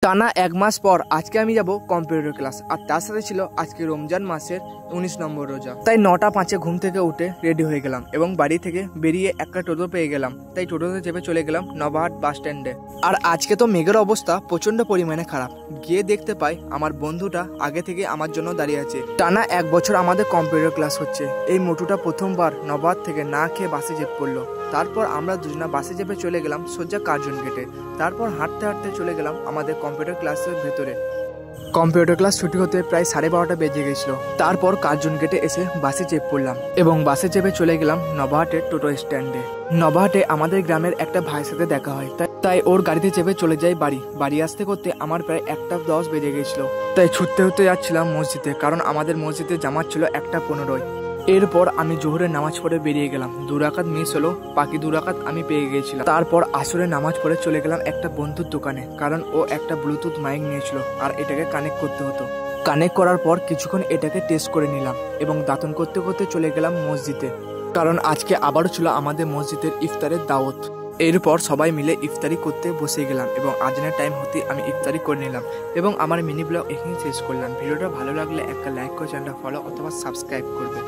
টানা এক মাস পর আজকে আমি যাব কম্পিউটার ক্লাস। আর তার সাথে ছিল আজকে রমজান মাসের 19 নম্বর রোজা। তাই 9টা 5-এ ঘুম থেকে উঠে রেডি হয়ে গেলাম এবং বাড়ি থেকে বেরিয়ে একটা টোটো পেয়ে গেলাম। তাই টোটোতে চেপে চলে গেলাম নবাহাট বাস স্ট্যান্ডে। আর আজকে তো মেঘের অবস্থা প্রচন্ড পরিমাণে খারাপ। গিয়ে দেখতে পাই আমার বন্ধুটা আগে থেকে আমার জন্য দাঁড়িয়ে আছে। টানা 1 বছর আমাদের কম্পিউটার ক্লাস হচ্ছে। এই মোটুটা প্রথমবার নবাহাট থেকে না খেয়ে বাসে চেপে পড়লো। তারপর আমরা দুজনা বাসে চেপে চলে গেলাম সোজা কার্জন গেটে। তারপর হাঁটতে হাঁটতে চলে গেলাম আমাদের কম্পিউটার ক্লাসের ভেতরে। কম্পিউটার ক্লাস ছুটি হতে প্রায় 12:30 বেজে গেছিল। তারপর কার্জন গেটে এসে বাসে চেপে পড়লাম এবং বাসে চেপে চলে গেলাম নবাহাটের টোটো স্ট্যান্ডে। নবাহাটে আমাদের গ্রামের একটা ভাইয়ের সাথে দেখা হয়, তাই ওর গাড়িতে চেপে চলে যাই বাড়ি আসতে করতে আমার প্রায় 1:10 বেজে গেছিল। তাই ছুটতে হতে যাচ্ছিলাম মসজিদে, কারণ আমাদের মসজিদে জামাত ছিল 1:15। এরপর আমি জোহরের নামাজ পড়ে বেরিয়ে গেলাম। 2 রাকাত মিস হলো, বাকি 2 রাকাত আমি পেয়ে গিয়েছিলাম। তারপর আসরের নামাজ পড়ে চলে গেলাম একটা বন্ধুর দোকানে, কারণ ও একটা ব্লুটুথ মাইক নিয়েছিল আর এটাকে কানেক্ট করতে হতো। কানেক্ট করার পর কিছুক্ষণ এটাকে টেস্ট করে নিলাম এবং দাতন করতে করতে চলে গেলাম মসজিদে, কারণ আজকে আবারও ছিল আমাদের মসজিদের ইফতারের দাওয়াত। এরপর সবাই মিলে ইফতারি করতে বসে গেলাম এবং আজানের টাইম হতে আমি ইফতারি করে নিলাম এবং আমার মিনি ব্লগ এখানে শেষ করলাম। ভিডিওটা ভালো লাগলে একটা লাইক করে চ্যানেলটা ফলো অথবা সাবস্ক্রাইব করবে।